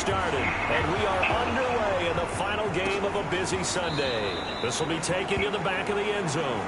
started, and we are underway in the final game of a busy Sunday. This will be taken to the back of the end zone.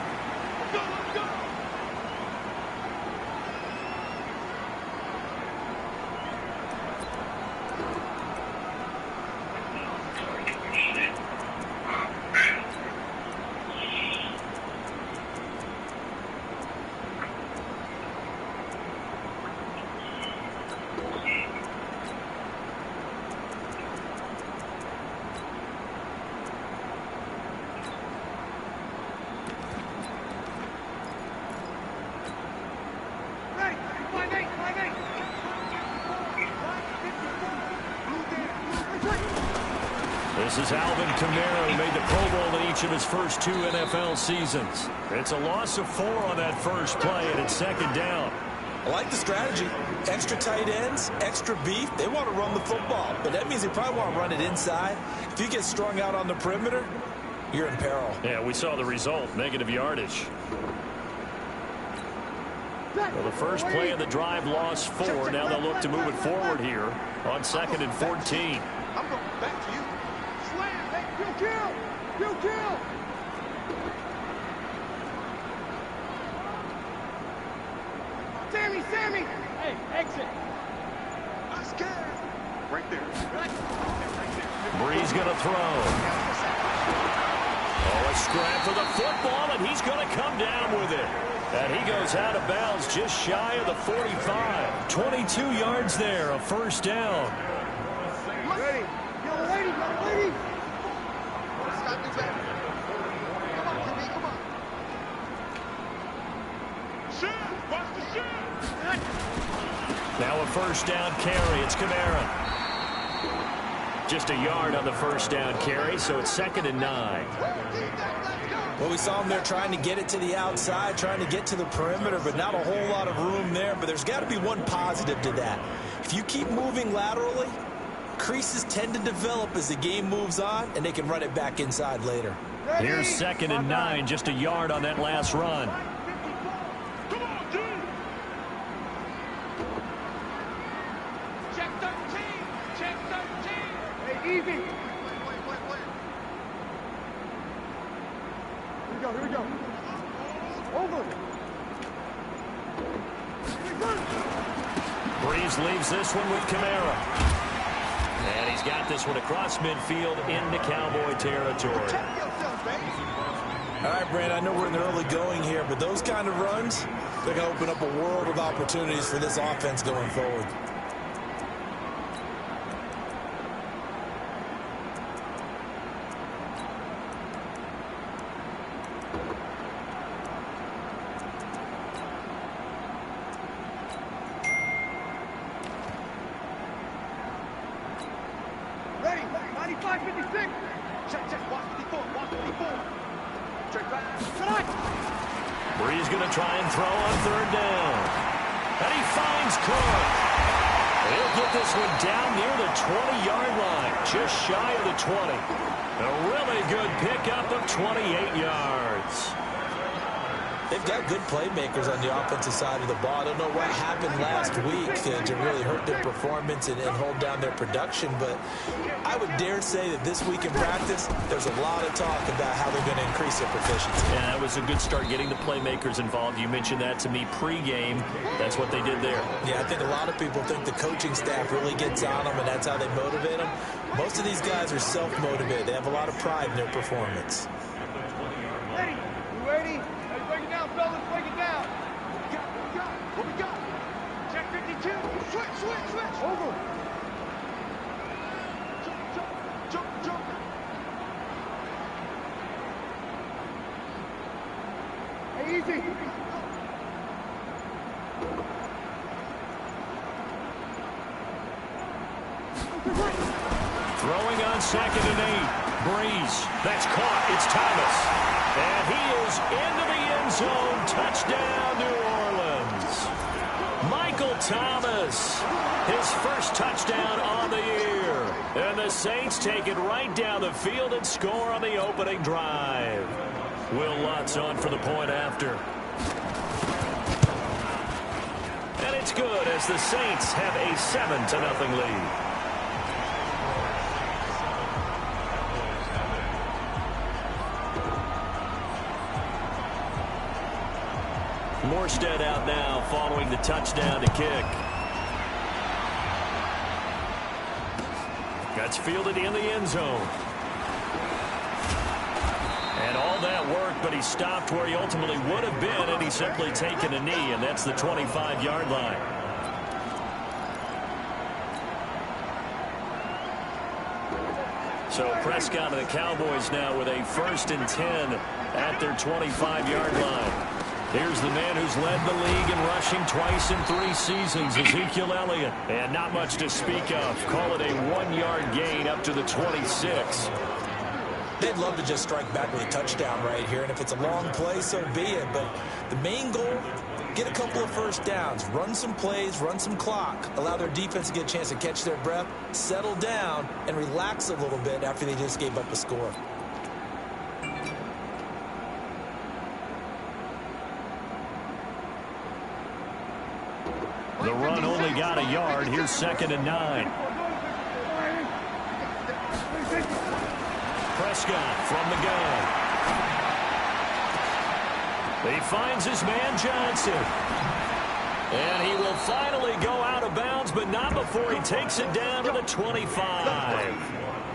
This is Alvin Kamara, who made the Pro Bowl in each of his first 2 NFL seasons. It's a loss of 4 on that first play, and it's second down. I like the strategy. Extra tight ends, extra beef. They want to run the football, but that means they probably want to run it inside. If you get strung out on the perimeter, you're in peril. Yeah, we saw the result, negative yardage. Well, the first play of the drive lost 4. Now they'll look to move it forward here on 2nd and 14. I'm going back to you. Slam, hey, kill. Sammy. Hey, exit. I'm scared. Right there. Breeze going to throw. Oh, a scrap for the football, and he's going to come down with it. And he goes out of bounds just shy of the 45. 22 yards there, a first down. Ready. Lady. Stop the back. Come on, Kimmy, come on. Shoot! Watch the shoot! Now a first down carry. It's Kamara. Just a yard on the first down carry, so it's 2nd and 9. Well, we saw him there trying to get it to the outside, trying to get to the perimeter, but not a whole lot of room there. But there's got to be one positive to that. If you keep moving laterally, creases tend to develop as the game moves on, and they can run it back inside later. Here's 2nd and 9, just a yard on that last run. Come on, dude! Check 13! Hey, easy! Wait. Here we go. Over! Breeze leaves this one with Kamara. And he's got this one across midfield into Cowboy territory. All right, Brand, I know we're in the early going here, but those kind of runs, they're going to open up a world of opportunities for this offense going forward. Ready, 95, 56. Check, watch 54. Check back. Breeze going to try and throw on 3rd down. And he finds Cook. He'll get this one down near the 20-yard line, just shy of the 20. A really good pickup of 28 yards. They've got good playmakers on the offensive side of the ball. I don't know what happened last week to really hurt their performance and hold down their production, but I would dare say that this week in practice, there's a lot of talk about how they're going to increase their proficiency. Yeah, that was a good start getting the playmakers involved. You mentioned that to me pregame. That's what they did there. Yeah, I think a lot of people think the coaching staff really gets on them, and that's how they motivate them. Most of these guys are self-motivated. They have a lot of pride in their performance. Ready? You ready? Let's break it down, fellas. Break it down. What we got? Check 52. Switch. Over. Jump. Hey, easy. Throwing on 2nd and 8. Breeze. That's caught. It's Thomas. And he is into the end zone. Touchdown, New Orleans. Michael Thomas. His first touchdown on the year. And the Saints take it right down the field and score on the opening drive. Will Lutz on for the point after. And it's good as the Saints have a 7-0 lead. Morstead out now following the touchdown to kick. That's fielded in the end zone. And all that work, but he stopped where he ultimately would have been, and he's simply taken a knee, and that's the 25-yard line. So Prescott and the Cowboys now with a 1st and 10 at their 25-yard line. Here's the man who's led the league in rushing twice in 3 seasons, Ezekiel Elliott. And not much to speak of. Call it a 1-yard gain up to the 26. They'd love to just strike back with a touchdown right here, and if it's a long play, so be it. But the main goal, get a couple of first downs, run some plays, run some clock, allow their defense to get a chance to catch their breath, settle down, and relax a little bit after they just gave up a score. The run only got a yard. Here's 2nd and 9. Prescott from the gun. He finds his man Johnson. And he will finally go out of bounds, but not before he takes it down to the 25.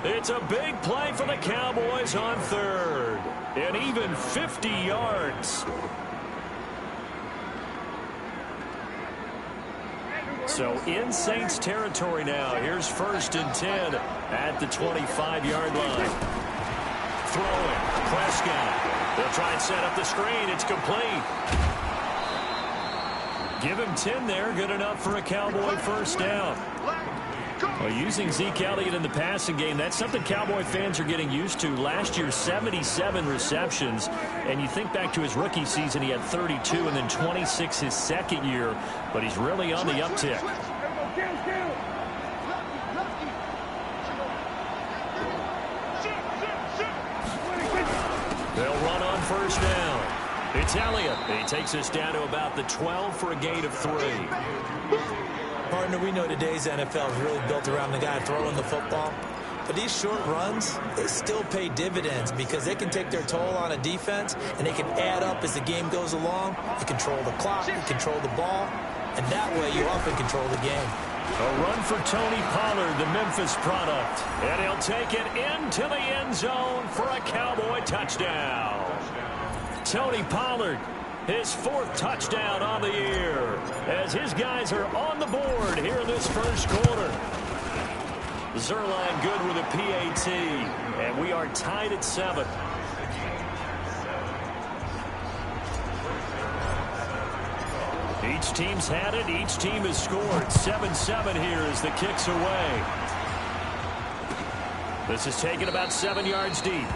It's a big play for the Cowboys on 3rd. And even 50 yards. So in Saints territory now. Here's 1st and 10 at the 25-yard line. Throwing. Prescott. They'll try and set up the screen. It's complete. Give him 10 there. Good enough for a Cowboy 1st down. Well, using Zeke Elliott in the passing game, that's something Cowboy fans are getting used to. Last year, 77 receptions. And you think back to his rookie season, he had 32 and then 26 his 2nd year. But he's really on the uptick. They'll run on 1st down. It's Elliott. He takes us down to about the 12 for a gain of 3. Partner, we know today's NFL is really built around the guy throwing the football. But these short runs, they still pay dividends because they can take their toll on a defense and they can add up as the game goes along. You control the clock, you control the ball, and that way you often control the game. A run for Tony Pollard, the Memphis product. And he'll take it into the end zone for a Cowboy touchdown. Tony Pollard, his 4th touchdown on the year, as his guys are on the board here in this 1st quarter. Zerline good with a PAT, and we are tied at 7. Each team's had it. Each team has scored. 7-7 here as the kick's away. This is taken about 7 yards deep.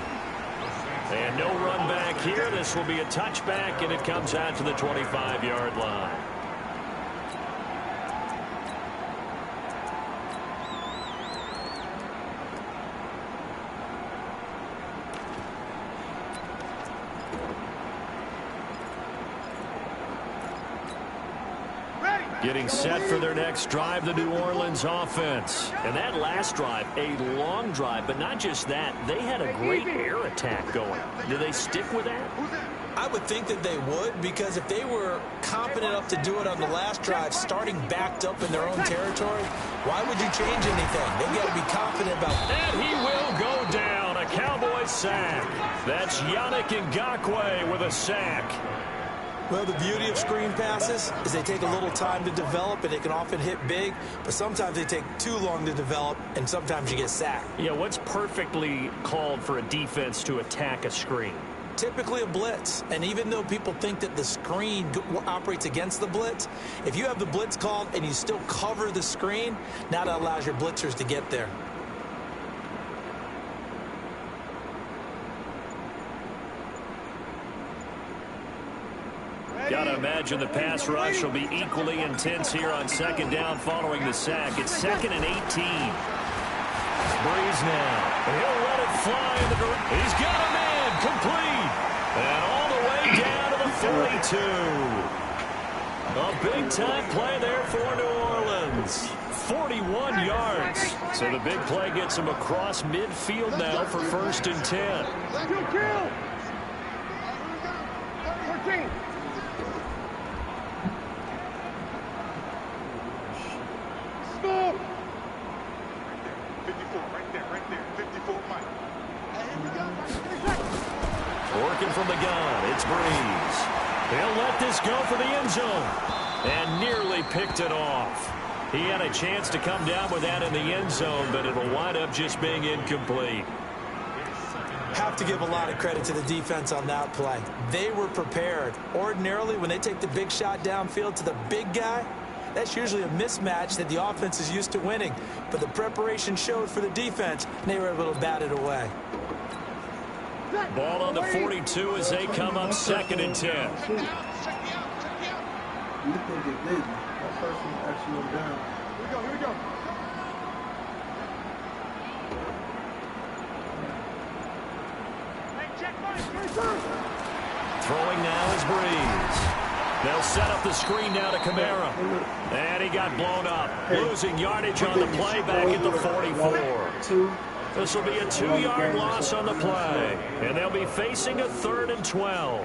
And no run back here. This will be a touchback, and it comes out to the 25-yard line. Getting set for their next drive, the New Orleans offense. And that last drive, a long drive, but not just that. They had a great air attack going. Do they stick with that? I would think that they would, because if they were confident enough to do it on the last drive, starting backed up in their own territory, why would you change anything? They've got to be confident about it. And he will go down. A Cowboy sack. That's Yannick Ngakoue with a sack. Well, the beauty of screen passes is they take a little time to develop, and they can often hit big, but sometimes they take too long to develop, and sometimes you get sacked. Yeah, what's perfectly called for a defense to attack a screen? Typically a blitz, and even though people think that the screen operates against the blitz, if you have the blitz called and you still cover the screen, now that allows your blitzers to get there. Got to imagine the pass rush will be equally intense here on 2nd down following the sack. It's 2nd and 18. Breeze now. He'll let it fly in the direction. He's got a man complete. And all the way down to the 42. A big-time play there for New Orleans. 41 yards. So the big play gets him across midfield now for 1st and 10. looking from the gun. It's Breeze. He'll let this go for the end zone. And nearly picked it off. He had a chance to come down with that in the end zone, but it'll wind up just being incomplete. Have to give a lot of credit to the defense on that play. They were prepared. Ordinarily, when they take the big shot downfield to the big guy, that's usually a mismatch that the offense is used to winning. But the preparation showed for the defense, and they were able to bat it away. Ball on the 42 as they come up 2nd and 10. You think it did. That first one actually went down. Here we go. Throwing now is Breeze. They'll set up the screen now to Kamara. And he got blown up. Losing yardage on the play back at the 44. This will be a 2-yard loss on the play. And they'll be facing a 3rd and 12.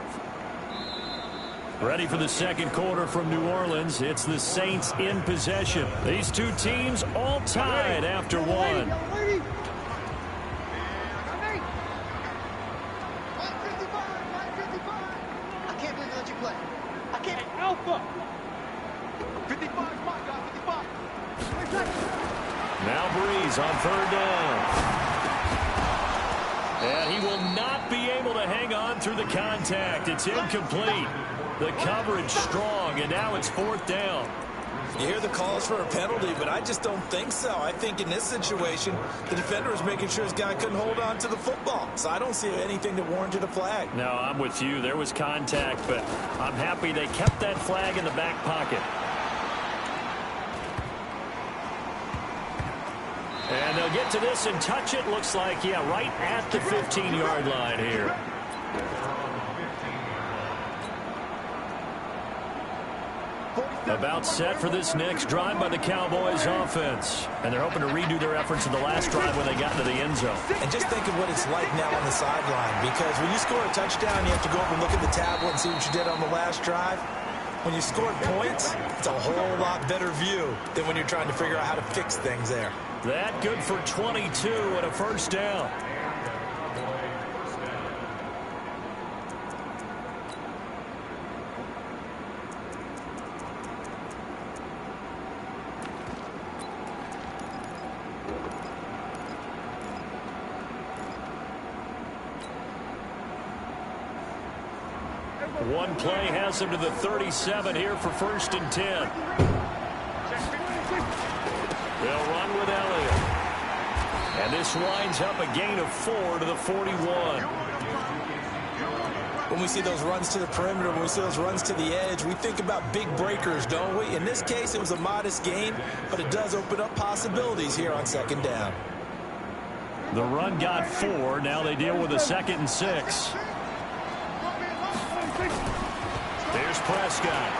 Ready for the second quarter from New Orleans. It's the Saints in possession. These two teams all tied after one. Now Breeze on 3rd down. And he will not be able to hang on through the contact. It's incomplete. The coverage strong, and now it's 4th down. You hear the calls for a penalty, but I just don't think so. I think in this situation, the defender was making sure his guy couldn't hold on to the football. So I don't see anything that warranted a flag. No, I'm with you. There was contact, but I'm happy they kept that flag in the back pocket. And they'll get to this and touch it. Looks like, yeah, right at the 15-yard line here. About set for this next drive by the Cowboys offense. And they're hoping to redo their efforts in the last drive when they got into the end zone. And just think of what it's like now on the sideline. Because when you score a touchdown, you have to go over and look at the tablet and see what you did on the last drive. When you scored points, it's a whole lot better view than when you're trying to figure out how to fix things there. That good for 22 and a 1st down. One play has him to the 37 here for 1st and 10. They'll run with Elliott. And this winds up a gain of 4 to the 41. When we see those runs to the perimeter, when we see those runs to the edge, we think about big breakers, don't we? In this case, it was a modest gain, but it does open up possibilities here on 2nd down. The run got 4. Now they deal with a 2nd and 6. There's Prescott.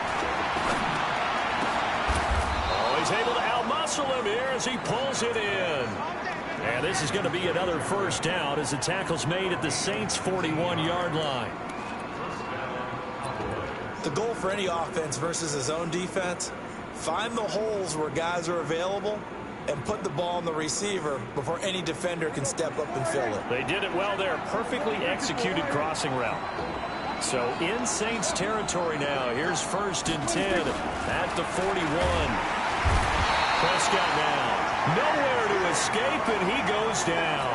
Oh, he's able to outmuscle him here as he pulls it in. And this is going to be another 1st down as the tackle's made at the Saints' 41-yard line. The goal for any offense versus his own defense, find the holes where guys are available and put the ball on the receiver before any defender can step up and fill it. They did it well there. Perfectly executed crossing route. So in Saints territory now. Here's 1st and 10 at the 41. Prescott now. Nowhere to escape, and he goes down.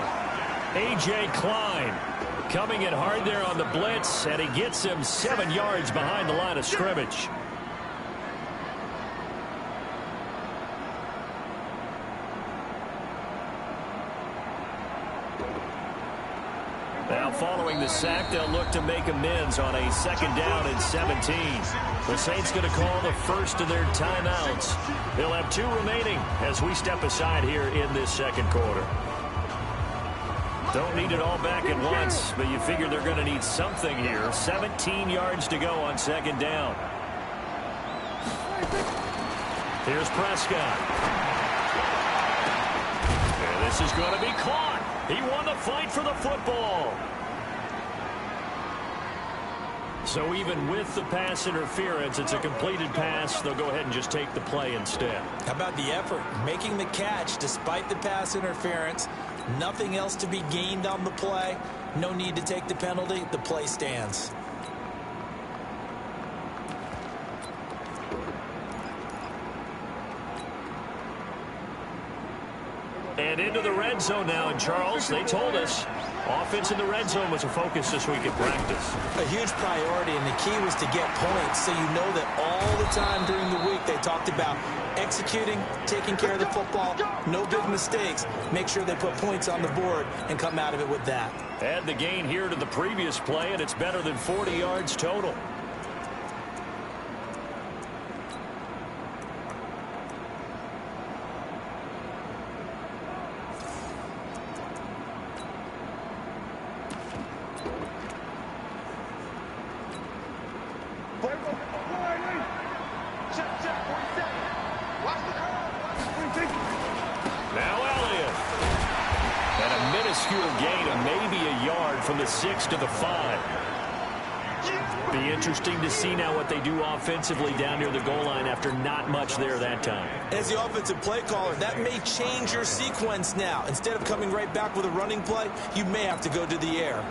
A.J. Klein coming in hard there on the blitz, and he gets him 7 yards behind the line of scrimmage. Now following the sack, they'll look to make amends on a 2nd down and 17. The Saints going to call the first of their timeouts. They'll have 2 remaining as we step aside here in this 2nd quarter. Don't need it all back at once, but you figure they're going to need something here. 17 yards to go on 2nd down. Here's Prescott. And this is going to be caught. He won the fight for the football. So even with the pass interference, it's a completed pass. They'll go ahead and just take the play instead. How about the effort? Making the catch despite the pass interference. Nothing else to be gained on the play. No need to take the penalty. The play stands. And into the red zone now. And Charles, they told us offense in the red zone was a focus this week in practice. A huge priority, and the key was to get points, so you know that all the time during the week they talked about executing, taking care of the football, no big mistakes. Make sure they put points on the board and come out of it with that. Add the gain here to the previous play, and it's better than 40 yards total. From the 6 to the 5. Be interesting to see now what they do offensively down near the goal line after not much there that time. As the offensive play caller, that may change your sequence now. Instead of coming right back with a running play, you may have to go to the air.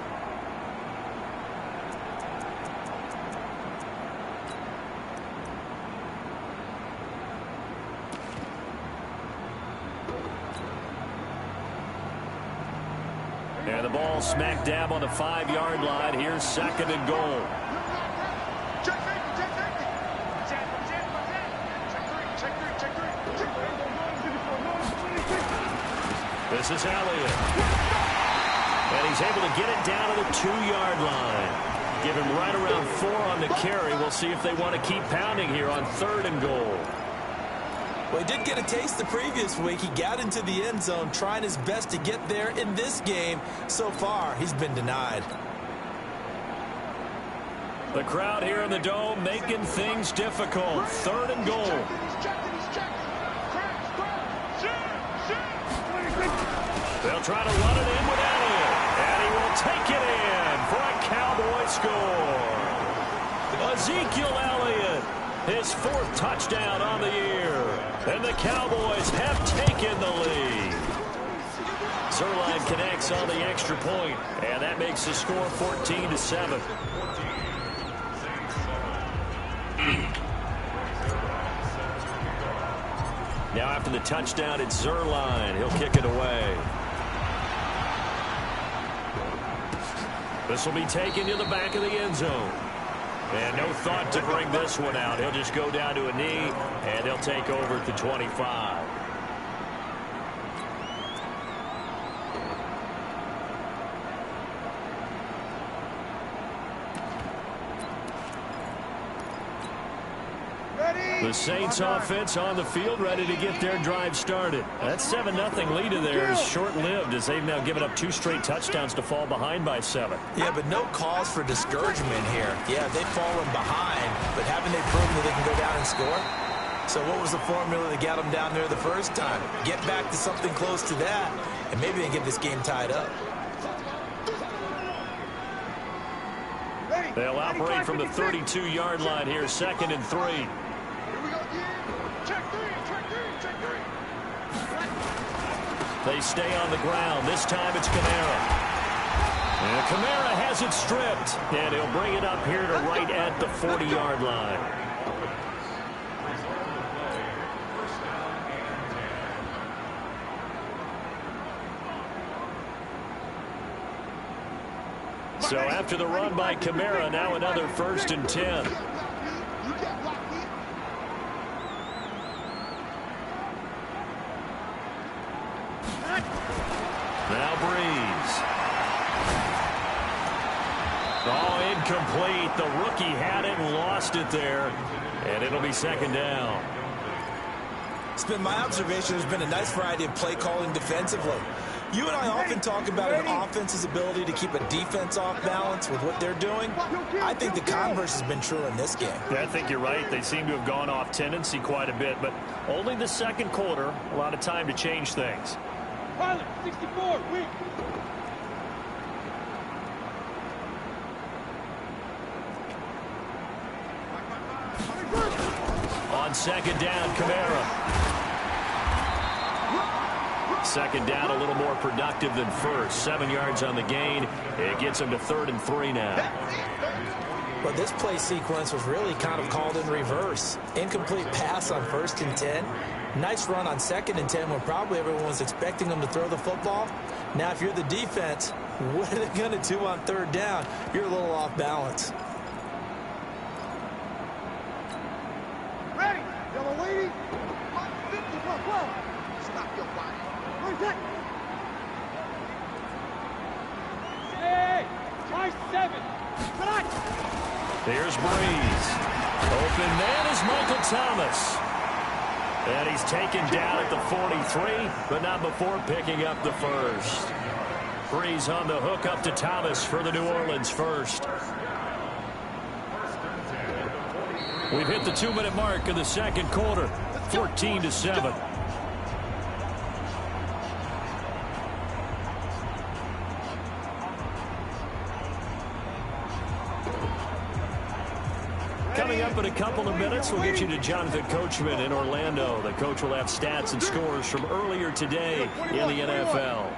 And the ball smack dab on the 5-yard line. Here's 2nd and goal. This is Elliott. And he's able to get it down to the 2-yard line. Give him right around 4 on the carry. We'll see if they want to keep pounding here on 3rd and goal. Well, he did get a taste the previous week. He got into the end zone trying his best to get there in this game. So far, he's been denied. The crowd here in the Dome making things difficult. 3rd and goal. They'll try to run it in with Elliott. And he will take it in for a Cowboy score. Ezekiel Elliott, his 4th touchdown on the year. And the Cowboys have taken the lead. Zerline connects on the extra point, and that makes the score 14-7. Now after the touchdown, it's Zerline. He'll kick it away. This will be taken to the back of the end zone. And no thought to bring this one out. He'll just go down to a knee, and they'll take over at the 25. The Saints offense on the field, ready to get their drive started. That 7-0 lead of theirs is short-lived as they've now given up 2 straight touchdowns to fall behind by 7. Yeah, but no cause for discouragement here. Yeah, they've fallen behind, but haven't they proven that they can go down and score? So what was the formula that got them down there the first time? Get back to something close to that, and maybe they get this game tied up. They'll operate from the 32-yard line here, 2nd and 3. They stay on the ground. This time it's Kamara. And Kamara has it stripped. And he'll bring it up here to right at the 40-yard line. So after the run by Kamara, now another 1st and 10. Now Breeze. Oh, incomplete. The rookie had it and lost it there. And it'll be 2nd down. It's been my observation there's been a nice variety of play calling defensively. You and I often talk about an offense's ability to keep a defense off balance with what they're doing. I think the converse has been true in this game. Yeah, I think you're right. They seem to have gone off tendency quite a bit, but only the 2nd quarter, a lot of time to change things. Pilot, 64, weak. on second down, Kamara. Second down, a little more productive than first. 7 yards on the gain. It gets him to 3rd and 3 now. Well, this play sequence was really kind of called in reverse. Incomplete pass on 1st and 10. Nice run on 2nd and 10 when probably everyone was expecting them to throw the football. Now, if you're the defense, what are they going to do on 3rd down? You're a little off balance. Ready? Yellow lady. 50, go. Stop your body. Where's that? Hey, try 7. Come on. Here's Breeze. Open man is Michael Thomas. And he's taken down at the 43, but not before picking up the first. Breeze on the hook up to Thomas for the New Orleans first. We've hit the 2-minute mark of the second quarter, 14-7. Coming up in a couple of minutes, we'll get you to Jonathan Coachman in Orlando. The coach will have stats and scores from earlier today in the NFL.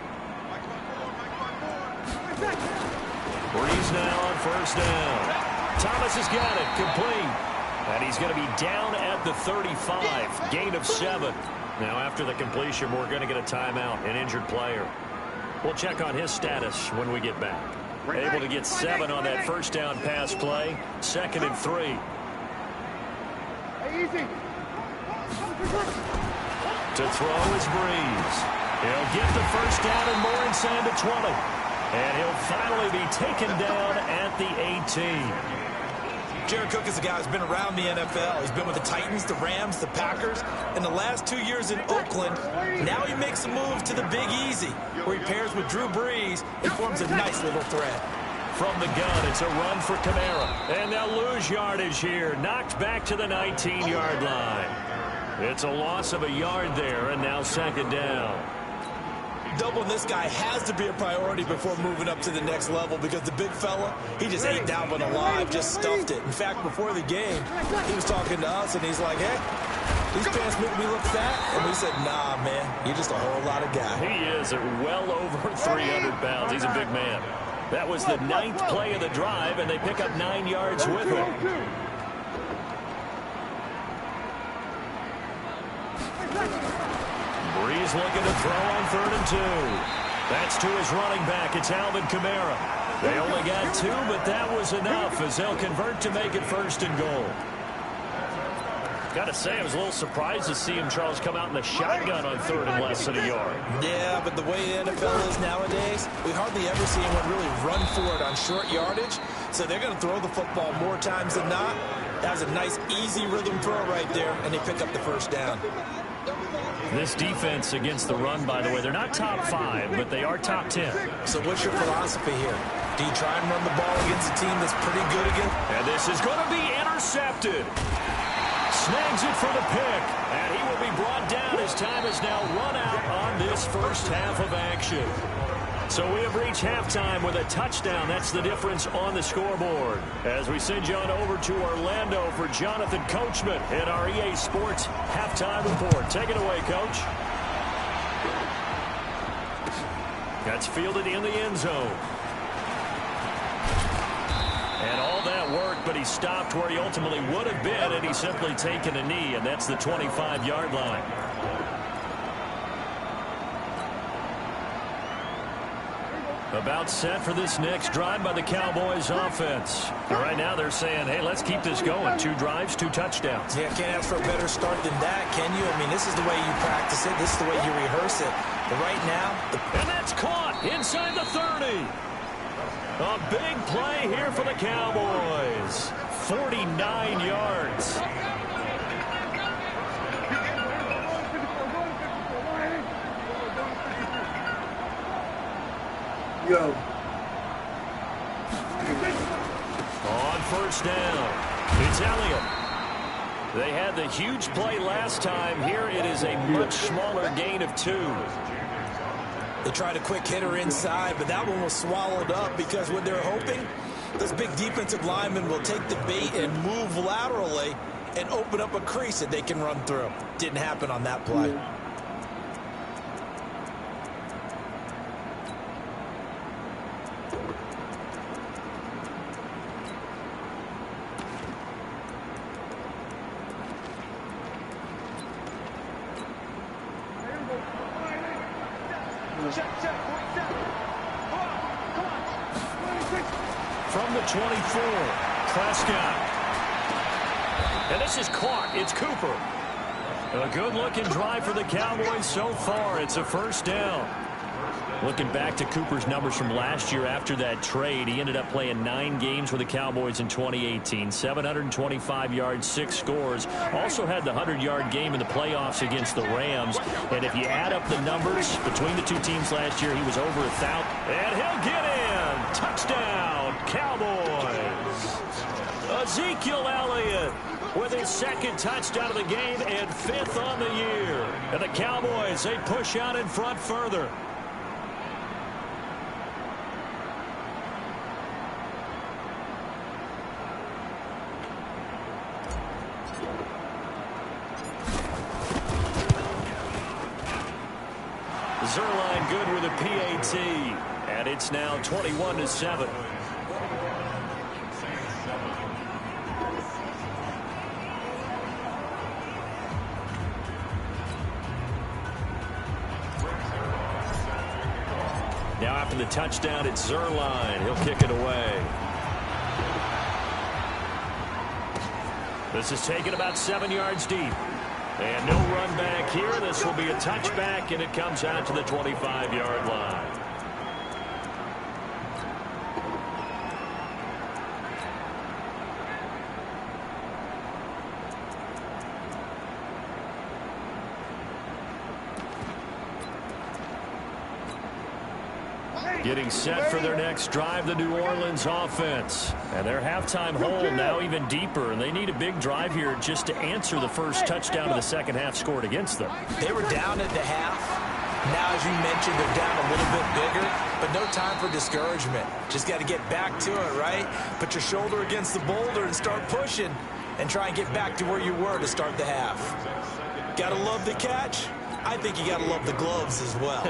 Breeze now on 1st down. Thomas has got it, complete. And he's going to be down at the 35, gain of 7. Now after the completion, we're going to get a timeout, an injured player. We'll check on his status when we get back. Able to get 7 on that 1st down pass play. 2nd and 3. Easy. To throw is Breeze. He'll get the 1st down and more inside the 20. And he'll finally be taken down at the 18. Jared Cook is a guy who's been around the NFL. He's been with the Titans, the Rams, the Packers. In the last 2 years in Oakland, now he makes a move to the Big Easy, where he pairs with Drew Brees and forms a nice little threat. From the gun, it's a run for Kamara. And they'll lose yardage here. Knocked back to the 19-yard line. It's a loss of a yard there, and now 2nd down. Doubling this guy has to be a priority before moving up to the next level because the big fella, he just ate that one alive, just stuffed it. In fact, before the game, he was talking to us, and he's like, hey, these pants make me look fat. And we said, nah, man, you're just a whole lot of guy. He is at well over 300 pounds. He's a big man. That was the 9th play of the drive, and they pick up 9 yards with him. Breeze looking to throw on 3rd and 2. That's to his running back. It's Alvin Kamara. They only got 2, but that was enough as they'll convert to make it 1st and goal. Got to say, I was a little surprised to see him, Charles, come out in the shotgun on 3rd and less than a yard. Yeah, but the way the NFL is nowadays, we hardly ever see anyone really run for it on short yardage. So they're going to throw the football more times than not. That was a nice, easy rhythm throw right there, and they pick up the 1st down. This defense against the run, by the way, they're not top 5, but they are top 10. So what's your philosophy here? Do you try and run the ball against a team that's pretty good again? And this is going to be intercepted. Snags it for the pick, and he will be brought down. His time is now run out on this 1st half of action. So we have reached halftime with a touchdown. That's the difference on the scoreboard. As we send you on over to Orlando for Jonathan Coachman in our EA Sports halftime report. Take it away, Coach. That's fielded in the end zone. And all that worked, but he stopped where he ultimately would have been, and he's simply taken a knee, and that's the 25-yard line. About set for this next drive by the Cowboys offense. And right now they're saying, hey, let's keep this going. 2 drives, 2 touchdowns. Yeah, can't ask for a better start than that, can you? I mean, this is the way you practice it. This is the way you rehearse it. But right now... And that's caught inside the 30. A big play here for the Cowboys. 49 yards. Yo. On 1st down, it's Elliott. They had the huge play last time. Here it is a much smaller gain of 2. They tried a quick hitter inside, but that one was swallowed up because what they're hoping, this big defensive lineman will take the bait and move laterally and open up a crease that they can run through. Didn't happen on that play. Yeah. From the 24, Prescott. And this is caught. It's Cooper. A good-looking drive for the Cowboys so far. It's a first down. Looking back to Cooper's numbers from last year after that trade, he ended up playing 9 games with the Cowboys in 2018. 725 yards, 6 scores. Also had the 100-yard game in the playoffs against the Rams. And if you add up the numbers between the two teams last year, he was over 1,000. And he'll get in. Touchdown, Cowboys. Ezekiel Elliott with his second touchdown of the game and 5th on the year. And the Cowboys, they push out in front further. Zerline good with a PAT, and it's now 21-7. Now after the touchdown, it's Zerline. He'll kick it away. This is taken about 7 yards deep. And no run back here. This will be a touchback, and it comes out to the 25-yard line. Getting set for their next drive, the New Orleans offense. And their halftime hole now even deeper, and they need a big drive here just to answer the first touchdown of the second half scored against them. They were down at the half. Now, as you mentioned, they're down a little bit bigger, but no time for discouragement. Just got to get back to it, right? Put your shoulder against the boulder and start pushing and try and get back to where you were to start the half. Got to love the catch. I think you got to love the gloves as well.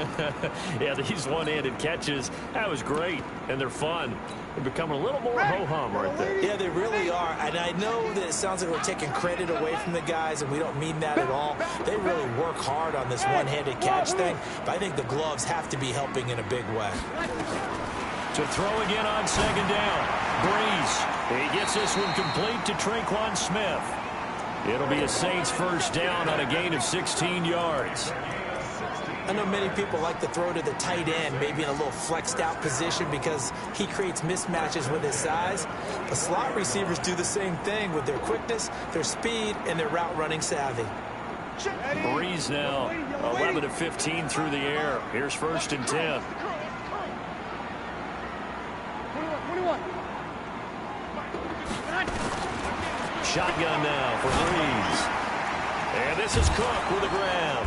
Yeah, these one-handed catches, that was great, and they're fun. They're becoming a little more ho-hum right there. Yeah, they really are, and I know that it sounds like we're taking credit away from the guys, and we don't mean that at all. They really work hard on this one-handed catch thing, but I think the gloves have to be helping in a big way. To throw again on second down, Breeze. He gets this one complete to Tre'Quan Smith. It'll be a Saints first down on a gain of 16 yards. I know many people like to throw to the tight end, maybe in a little flexed out position because he creates mismatches with his size. But slot receivers do the same thing with their quickness, their speed, and their route running savvy. Breeze now 11 of 15 through the air. Here's first and 10. 21. Shotgun now for Breeze. And this is Cook with a grab.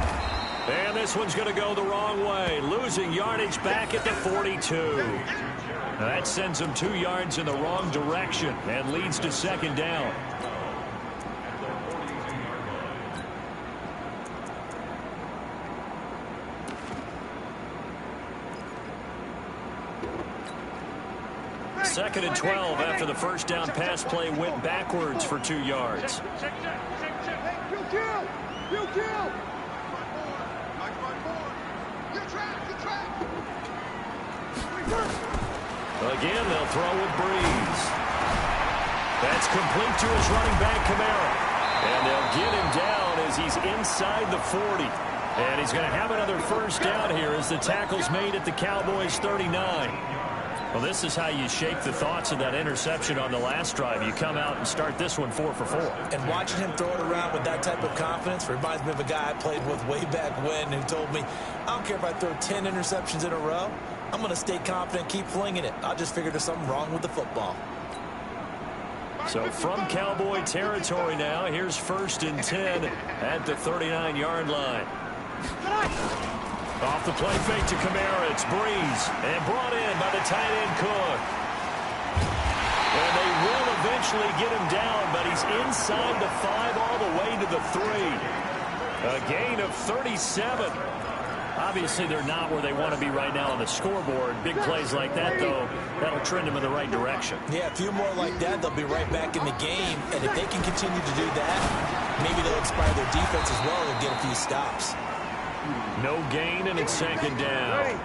And this one's going to go the wrong way. Losing yardage back at the 42. Now that sends him 2 yards in the wrong direction and leads to second down. Second and 12 after the first down pass play went backwards for 2 yards. Again, they'll throw with Breeze. That's complete to his running back, Kamara. And they'll get him down as he's inside the 40. And he's going to have another first down here as the tackle's made at the Cowboys 39. Well, this is how you shake the thoughts of that interception on the last drive. You come out and start this one 4 for 4. And watching him throw it around with that type of confidence reminds me of a guy I played with way back when who told me, I don't care if I throw 10 interceptions in a row. I'm going to stay confident, keep flinging it. I just figured there's something wrong with the football. So from Cowboy territory now, here's first and 10 at the 39-yard line. Off the play fake to Kamara, it's Breeze, and brought in by the tight end Cook. And they will eventually get him down, but he's inside the 5 all the way to the 3. A gain of 37. Obviously, they're not where they want to be right now on the scoreboard. Big plays like that, though, that'll trend them in the right direction. Yeah, a few more like that, they'll be right back in the game. And if they can continue to do that, maybe they'll inspire their defense as well and get a few stops. No gain, and it's second down.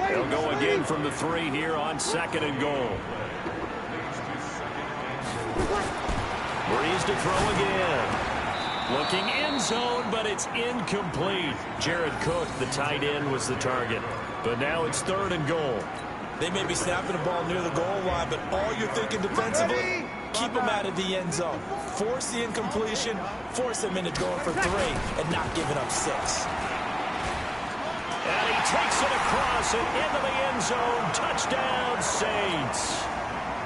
They'll go again from the 3 here on 2nd and goal. Breeze to throw again. Looking end zone, but it's incomplete. Jared Cook, the tight end, was the target. But now it's 3rd and goal. They may be snapping the ball near the goal line, but all you're thinking defensively, keep them out of the end zone. Force the incompletion, force them into going for 3, and not giving up 6. And he takes it across and into the end zone. Touchdown, Saints.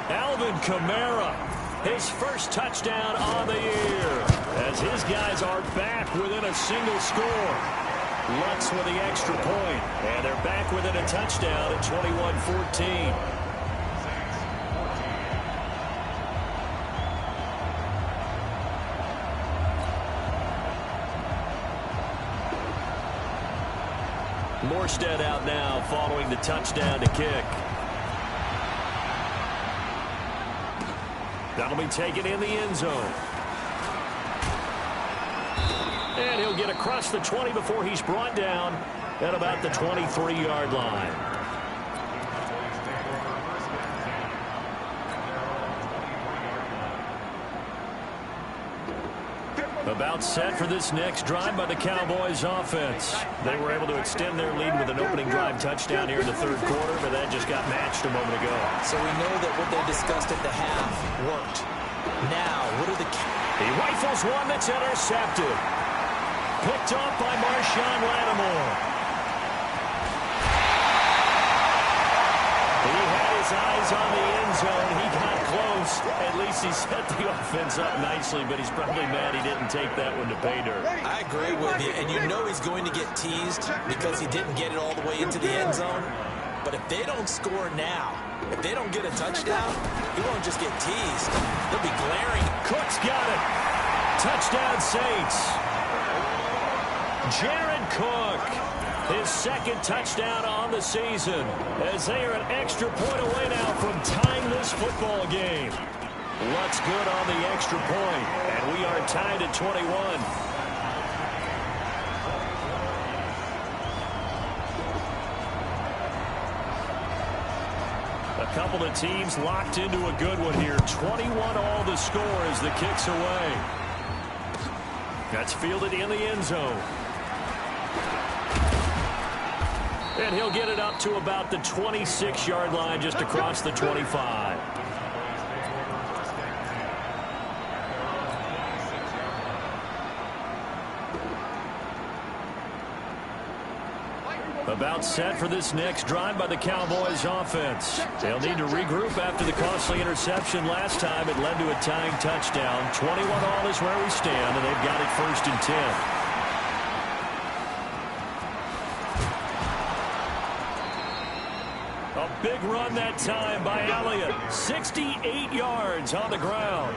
Alvin Kamara, his first touchdown on the year, as his guys are back within a single score. Lutz with the extra point, and they're back within a touchdown at 21-14. Morstead out now following the touchdown to kick. That'll be taken in the end zone. And he'll get across the 20 before he's brought down at about the 23-yard line. About set for this next drive by the Cowboys offense. They were able to extend their lead with an opening drive touchdown here in the 3rd quarter, but that just got matched a moment ago. So we know that what they discussed at the half worked. Now, what are the... He rifles one that's intercepted. Picked off by Marshawn Lattimore. He had his eyes on the end zone. He got close. At least he set the offense up nicely, but he's probably mad he didn't take that one to pay dirt. I agree with you, and you know he's going to get teased because he didn't get it all the way into the end zone. But if they don't score now, if they don't get a touchdown, he won't just get teased. They'll be glaring. Cook's got it. Touchdown, Saints. Jared Cook, his 2nd touchdown on the season, as they are an extra point away now from tying this football game. Lutz good on the extra point, and we are tied at 21. A couple of teams locked into a good one here. 21 all the score as the kick's away. That's fielded in the end zone. And he'll get it up to about the 26-yard line, just across the 25. About set for this next drive by the Cowboys offense. They'll need to regroup after the costly interception last time. It led to a tying touchdown. 21 all is where we stand, and they've got it 1st and 10. A big run that time by Elliott. 68 yards on the ground.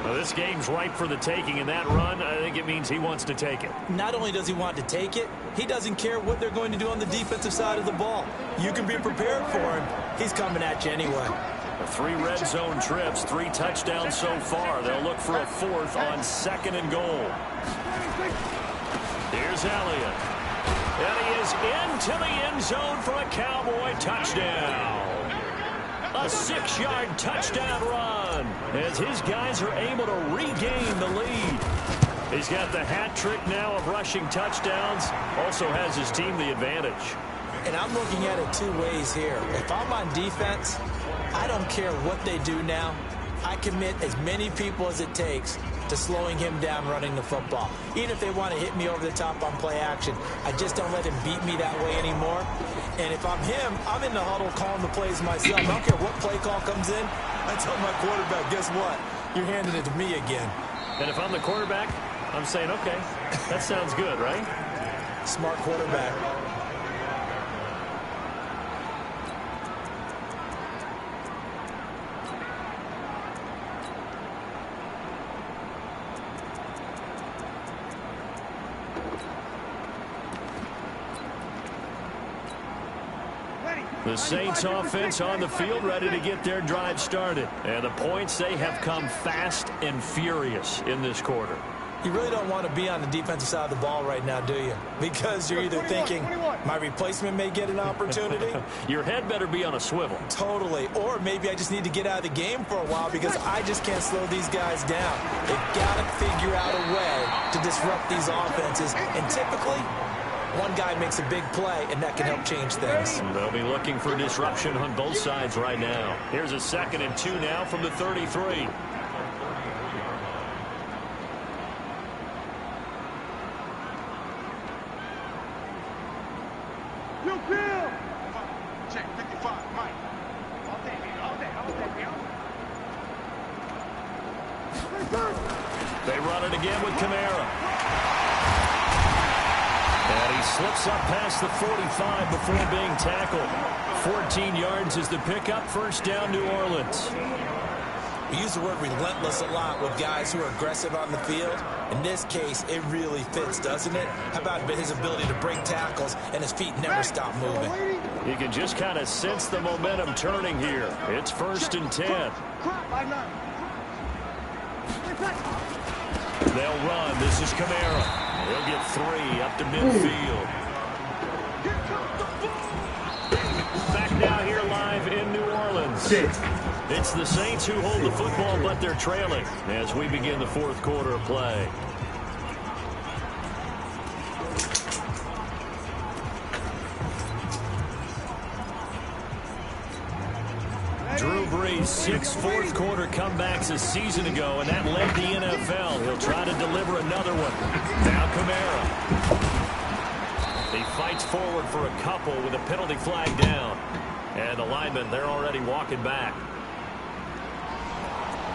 Well, this game's ripe for the taking, and that run, I think it means he wants to take it. Not only does he want to take it, he doesn't care what they're going to do on the defensive side of the ball. You can be prepared for him. He's coming at you anyway. 3 red zone trips, 3 touchdowns so far. They'll look for a 4th on 2nd and goal. Here's Elliott. And he is into the end zone for a Cowboy touchdown. A 6-yard touchdown run as his guys are able to regain the lead. He's got the hat trick now of rushing touchdowns. Also has his team the advantage. And I'm looking at it 2 ways here. If I'm on defense, I don't care what they do now. I commit as many people as it takes to slowing him down running the football. Even if they want to hit me over the top on play action, I just don't let him beat me that way anymore. And if I'm him, I'm in the huddle calling the plays myself. I don't care what play call comes in. I tell my quarterback, guess what? You're handing it to me again. And if I'm the quarterback, I'm saying, okay, that sounds good, right? Smart quarterback. The Saints offense on the field ready to get their drive started. And the points, they have come fast and furious in this quarter. You really don't want to be on the defensive side of the ball right now, do you? Because you're either thinking, my replacement may get an opportunity. Your head better be on a swivel. Totally. Or maybe I just need to get out of the game for a while because I just can't slow these guys down. They've got to figure out a way to disrupt these offenses. And typically, one guy makes a big play, and that can help change things. They'll be looking for disruption on both sides right now. Here's a 2nd and 2 now from the 33. Check 55, Mike. All day, baby. All day. They run it again with Kamara. And he slips up past the 45 before being tackled. 14 yards is the pickup. First down, New Orleans. We use the word relentless a lot with guys who are aggressive on the field. In this case, it really fits, doesn't it? How about his ability to break tackles and his feet never stop moving? You can just kind of sense the momentum turning here. It's 1st and 10. They'll run. This is Kamara. He'll get 3 up to midfield. Back now here live in New Orleans. It's the Saints who hold the football, but they're trailing as we begin the 4th quarter of play. Drew Brees, 6 fourth-quarter comebacks a season ago, and that led the NFL. He'll try to deliver another one. Now Kamara. He fights forward for a couple with a penalty flag down. And the linemen, they're already walking back.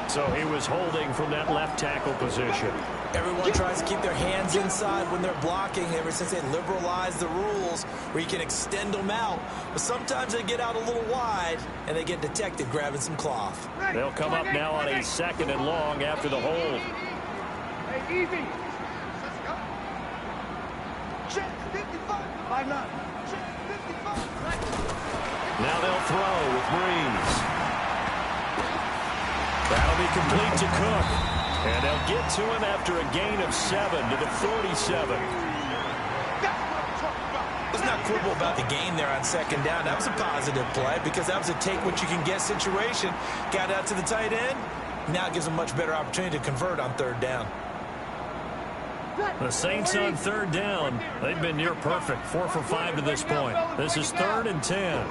So he was holding from that left tackle position. Everyone tries to keep their hands inside when they're blocking ever since they liberalized the rules where you can extend them out. But sometimes they get out a little wide and they get detected grabbing some cloth. They'll come up now on a 2nd and long after the hold. Hey, easy. Check 55. 5-9. Check 55. Now they'll throw with Brees. That'll be complete to Cook. And they'll get to him after a gain of 7 to the 47. Let's not quibble about the gain there on 2nd down. That was a positive play because that was a take-what-you-can-get situation. Got out to the tight end. Now it gives them a much better opportunity to convert on 3rd down. The Saints on 3rd down. They've been near perfect. 4 for 5 to this point. This is 3rd and 10.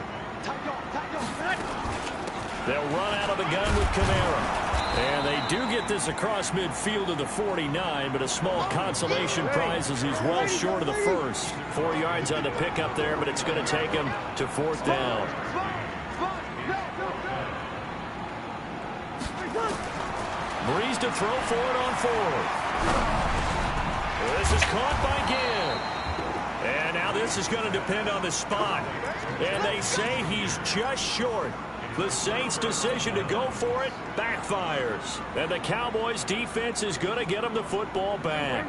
They'll run out of the gun with Kamara. And they do get this across midfield to the 49, but a small consolation prize as he's well short of the first. 4 yards on the pickup there, but it's going to take him to 4th down. Brees to throw for it on 4th. This is caught by Ginn. And now this is going to depend on the spot. And they say he's just short. The Saints' decision to go for it backfires. And the Cowboys' defense is going to get them the football back.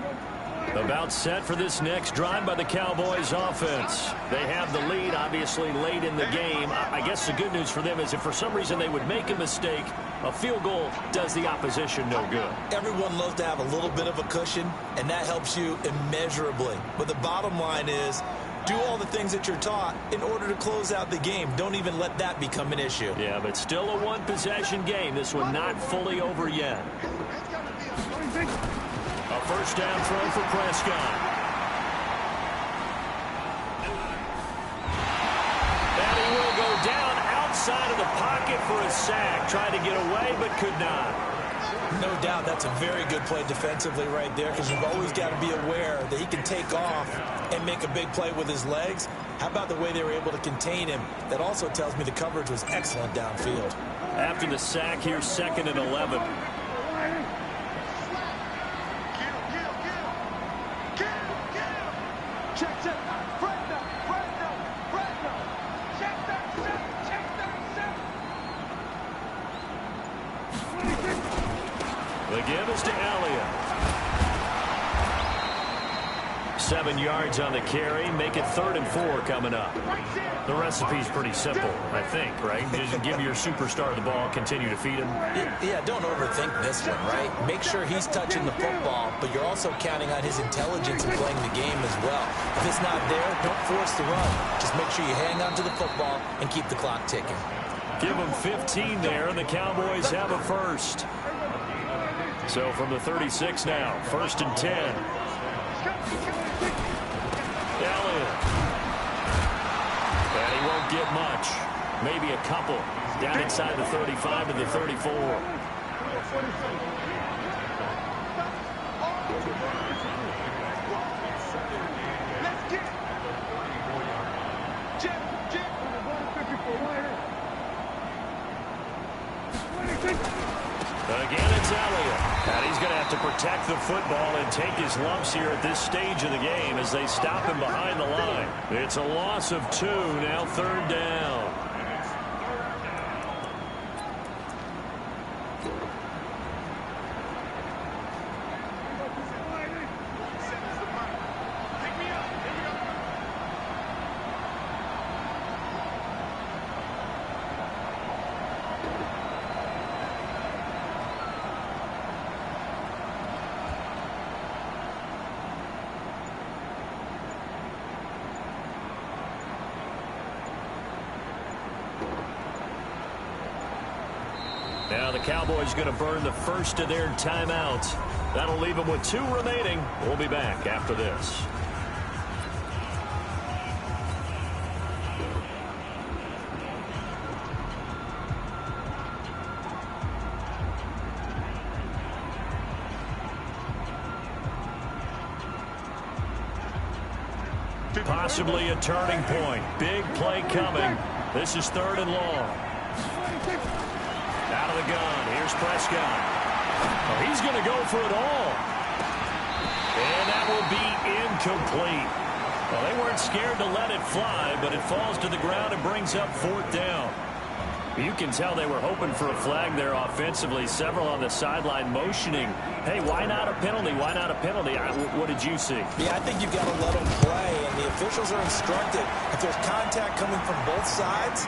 About set for this next drive by the Cowboys offense. They have the lead, obviously, late in the game. I guess the good news for them is if for some reason they would make a mistake, a field goal does the opposition no good. Everyone loves to have a little bit of a cushion, and that helps you immeasurably. But the bottom line is, do all the things that you're taught in order to close out the game. Don't even let that become an issue. Yeah, but still a one-possession game. This one not fully over yet. A first down throw for Prescott. And he will go down outside of the pocket for a sack. Tried to get away, but could not. No doubt that's a very good play defensively right there because you've always got to be aware that he can take off and make a big play with his legs. How about the way they were able to contain him? That also tells me the coverage was excellent downfield. After the sack, here's 2nd and 11. The give is to Elliott. 7 yards on the carry. Make it 3rd and 4 coming up. The recipe's pretty simple, I think, right? Just give your superstar the ball, continue to feed him. Yeah, don't overthink this one, right? Make sure he's touching the football, but you're also counting on his intelligence in playing the game as well. If it's not there, don't force the run. Just make sure you hang on to the football and keep the clock ticking. Give them 15 there, and the Cowboys have a first. So from the 36 now, 1st and 10. Elliott. And he won't get much. Maybe a couple. Down inside the 35 to the 34. Again, it's Elliott. And he's going to have to protect the football and take his lumps here at this stage of the game as they stop him behind the line. It's a loss of 2, now 3rd down. Now the Cowboys going to burn the first of their timeouts. That'll leave them with 2 remaining. We'll be back after this. Possibly a turning point. Big play coming. This is 3rd and long. Out of the gun. Here's Prescott. Oh, he's going to go for it all. And that will be incomplete. Well, they weren't scared to let it fly, but it falls to the ground and brings up 4th down. You can tell they were hoping for a flag there offensively. Several on the sideline motioning. Hey, why not a penalty? Why not a penalty? What did you see? Yeah, I think you've got to let them play, and the officials are instructed. If there's contact coming from both sides,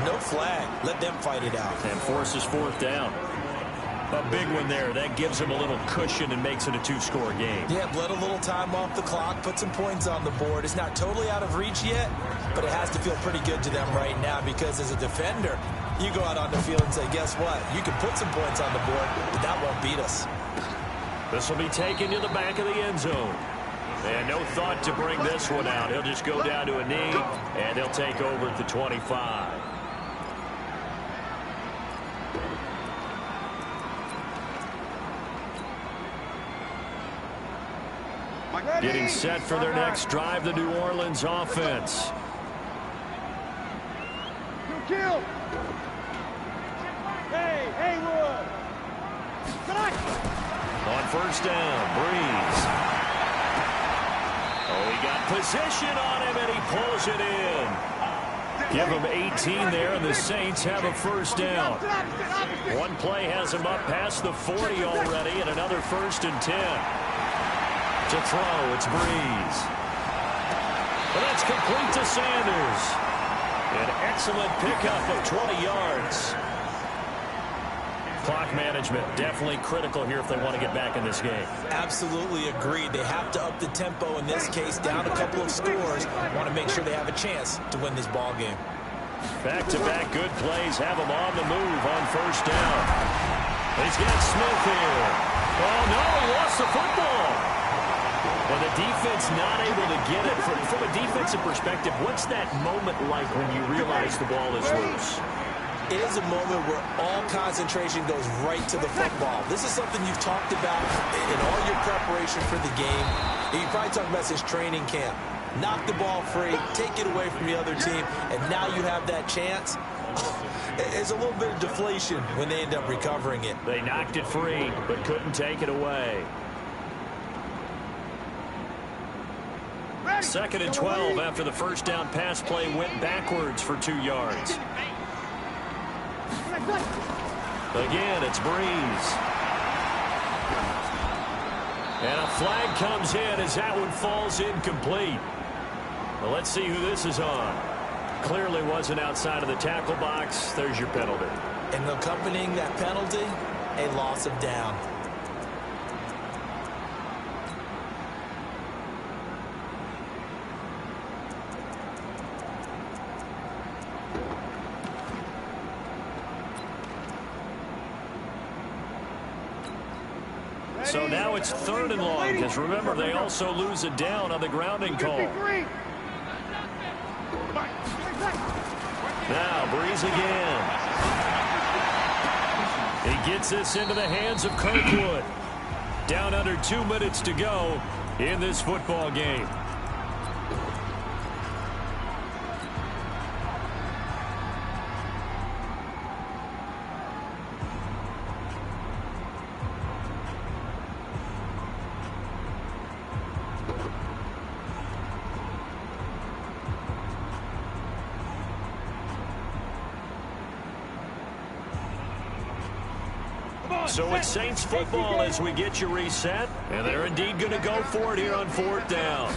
no flag. Let them fight it out. And forces 4th down. A big one there. That gives them a little cushion and makes it a 2-score game. Yeah, let a little time off the clock, put some points on the board. It's not totally out of reach yet, but it has to feel pretty good to them right now because as a defender, you go out on the field and say, guess what? You can put some points on the board, but that won't beat us. This will be taken to the back of the end zone. And no thought to bring this one out. He'll just go down to a knee, and he'll take over at the 25. Getting set for their next drive, the New Orleans offense. Kill. Hey, Haywood. On 1st down, Breeze. Oh, he got position on him, and he pulls it in. Give him 18 there, and the Saints have a 1st down. One play has him up past the 40 already, and another 1st and 10. To throw, it's Breeze. And that's complete to Sanders. An excellent pickup of 20 yards. Clock management definitely critical here if they want to get back in this game. Absolutely agreed. They have to up the tempo in this case, down a couple of scores. Want to make sure they have a chance to win this ball game. Back-to-back good plays have them on the move on 1st down. He's got Smith here. Oh, no, he lost the football. Well, the defense not able to get it. From a defensive perspective, what's that moment like when you realize the ball is loose? It is a moment where all concentration goes right to the football. This is something you've talked about in all your preparation for the game. You probably talked about since training camp. Knock the ball free, take it away from the other team, and now you have that chance. It's a little bit of deflation when they end up recovering it. They knocked it free, but couldn't take it away. 2nd and 12 after the 1st down pass play went backwards for 2 yards. Again, it's Breeze. And a flag comes in as that one falls incomplete. Well, let's see who this is on. Clearly wasn't outside of the tackle box. There's your penalty. And accompanying that penalty, a loss of down. So now it's 3rd and long, because remember, they also lose a down on the grounding call. Now, Breeze again. He gets this into the hands of Kirkwood. Down under 2 minutes to go in this football game. So it's Saints football as we get you reset. And they're indeed going to go for it here on 4th down.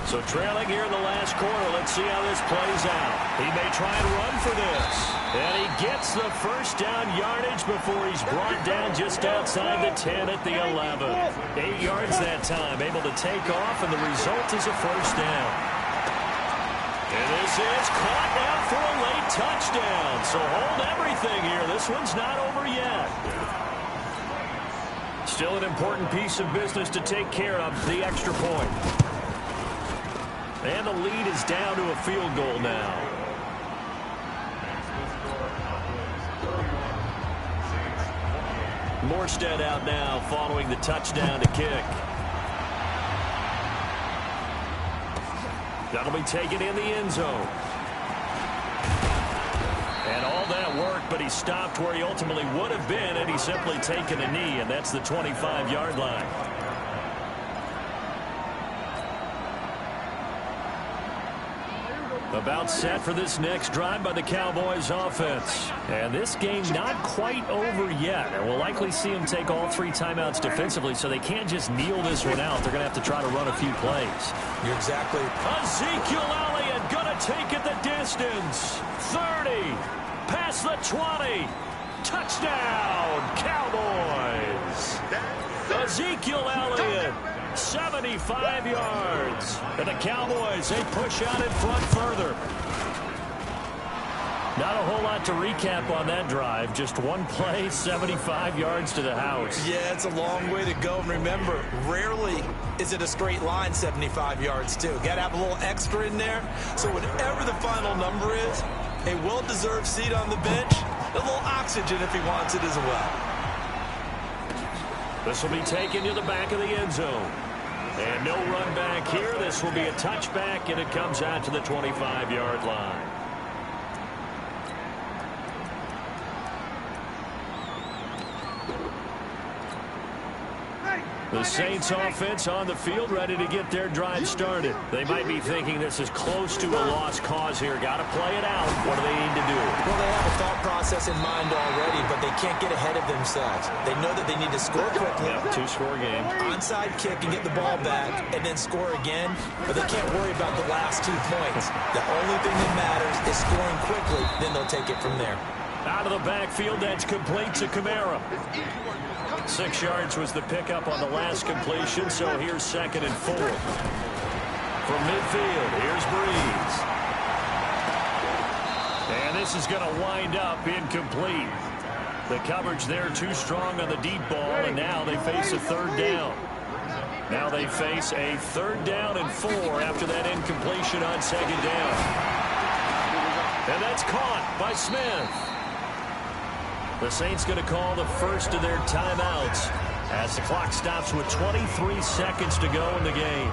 So trailing here in the last quarter. Let's see how this plays out. He may try and run for this. And he gets the first down yardage before he's brought down just outside the 10 at the 11. 8 yards that time. Able to take off, and the result is a first down. And this is caught now for a late touchdown. So hold everything here. This one's not over yet. Still an important piece of business to take care of, the extra point. And the lead is down to a field goal now. Morstead out now following the touchdown to kick. That'll be taken in the end zone. And all that work, but he stopped where he ultimately would have been had he simply taken a knee, and that's the 25-yard line. About set for this next drive by the Cowboys offense. And this game not quite over yet. And we'll likely see them take all 3 timeouts defensively, so they can't just kneel this one out. They're going to have to try to run a few plays. You're exactly. Ezekiel Elliott going to take it the distance. 30. Past the 20. Touchdown, Cowboys. Ezekiel Elliott. 75 yards. And the Cowboys, they push out in front further. Not a whole lot to recap on that drive. Just one play, 75 yards to the house. Yeah, it's a long way to go. And remember, rarely is it a straight line 75 yards, too. Got to have a little extra in there. So whatever the final number is, a well-deserved seat on the bench, a little oxygen if he wants it as well. This will be taken to the back of the end zone. And no run back here. This will be a touchback, and it comes out to the 25-yard line. The Saints offense on the field, ready to get their drive started. They might be thinking this is close to a lost cause here. Got to play it out. What do they need to do? Well, they have a thought process in mind already, but they can't get ahead of themselves. They know that they need to score quickly. Yep, 2-score game. Onside kick and get the ball back and then score again, but they can't worry about the last 2 points. The only thing that matters is scoring quickly, then they'll take it from there. Out of the backfield, that's complete to Kamara. 6 yards was the pickup on the last completion, so here's 2nd and 4. From midfield, here's Breeze. And this is going to wind up incomplete. The coverage there too strong on the deep ball, and now they face a 3rd down. Now they face a 3rd down and 4 after that incompletion on 2nd down. And that's caught by Smith. The Saints going to call the first of their timeouts as the clock stops with 23 seconds to go in the game.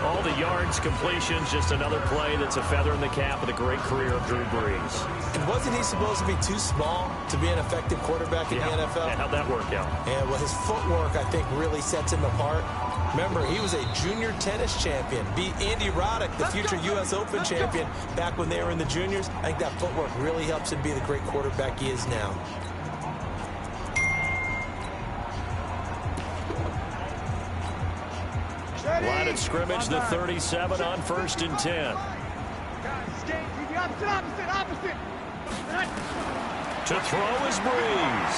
All the yards, completions, just another play that's a feather in the cap of the great career of Drew Brees. And wasn't he supposed to be too small to be an effective quarterback in the NFL? Yeah, how'd that work out? Yeah, well, his footwork, I think, really sets him apart. Remember, he was a junior tennis champion. Beat Andy Roddick, the future U.S. Open champion, back when they were in the juniors. I think that footwork really helps him be the great quarterback he is now. Line of scrimmage, the 37 on 1st and 10. Opposite. To throw is Breeze.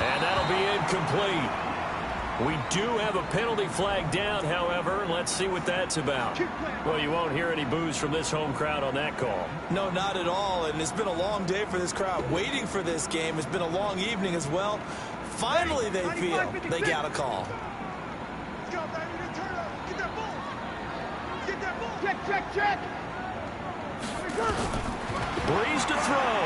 And that'll be incomplete. We do have a penalty flag down, however. Let's see what that's about. Well, you won't hear any boos from this home crowd on that call. No, not at all. And it's been a long day for this crowd. Waiting for this game. It's been a long evening as well. Finally, they feel they got a call. Let's go, baby. Turn up. Get that ball. Get that ball. Check. Breeze to throw.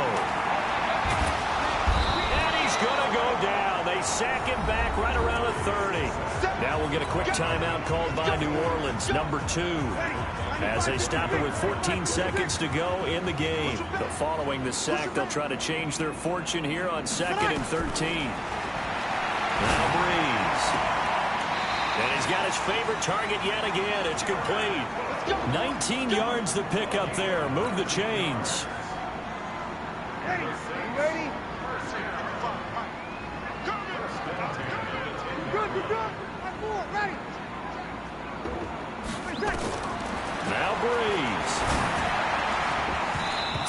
And he's going to go down. They sack him back right around the 30. Now we'll get a quick timeout called by New Orleans, number 2, as they stop it with 14 seconds to go in the game. Following the sack, they'll try to change their fortune here on 2nd and 13. Now Breeze. And he's got his favorite target yet again. It's complete. 19 yards the pick up there. Move the chains. Ready? Good. Ready. Now Breeze.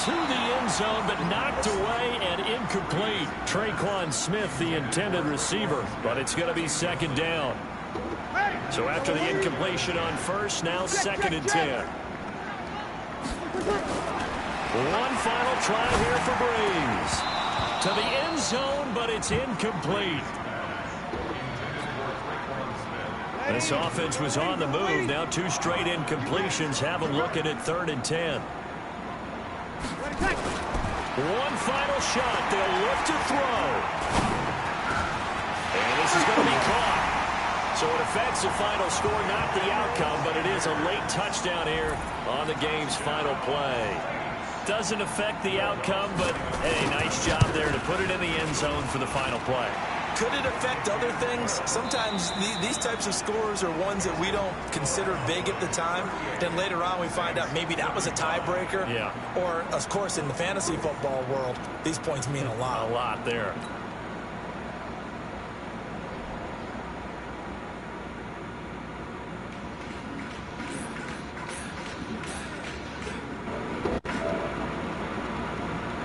To the end zone, but knocked away and incomplete. Traquan Smith, the intended receiver, but it's going to be 2nd down. So after the incompletion on 1st, now 2nd and 10. One final try here for Breeze. To the end zone, but it's incomplete. This offense was on the move. Now 2 straight incompletions have them looking at 3rd and 10. One final shot. They'll look to throw. And this is going to be caught. So it affects the final score, not the outcome, but it is a late touchdown here on the game's final play. Doesn't affect the outcome, but, hey, nice job there to put it in the end zone for the final play. Could it affect other things? Sometimes these types of scores are ones that we don't consider big at the time. Then later on we find out maybe that was a tiebreaker. Yeah. Or, of course, in the fantasy football world, these points mean a lot. A lot there.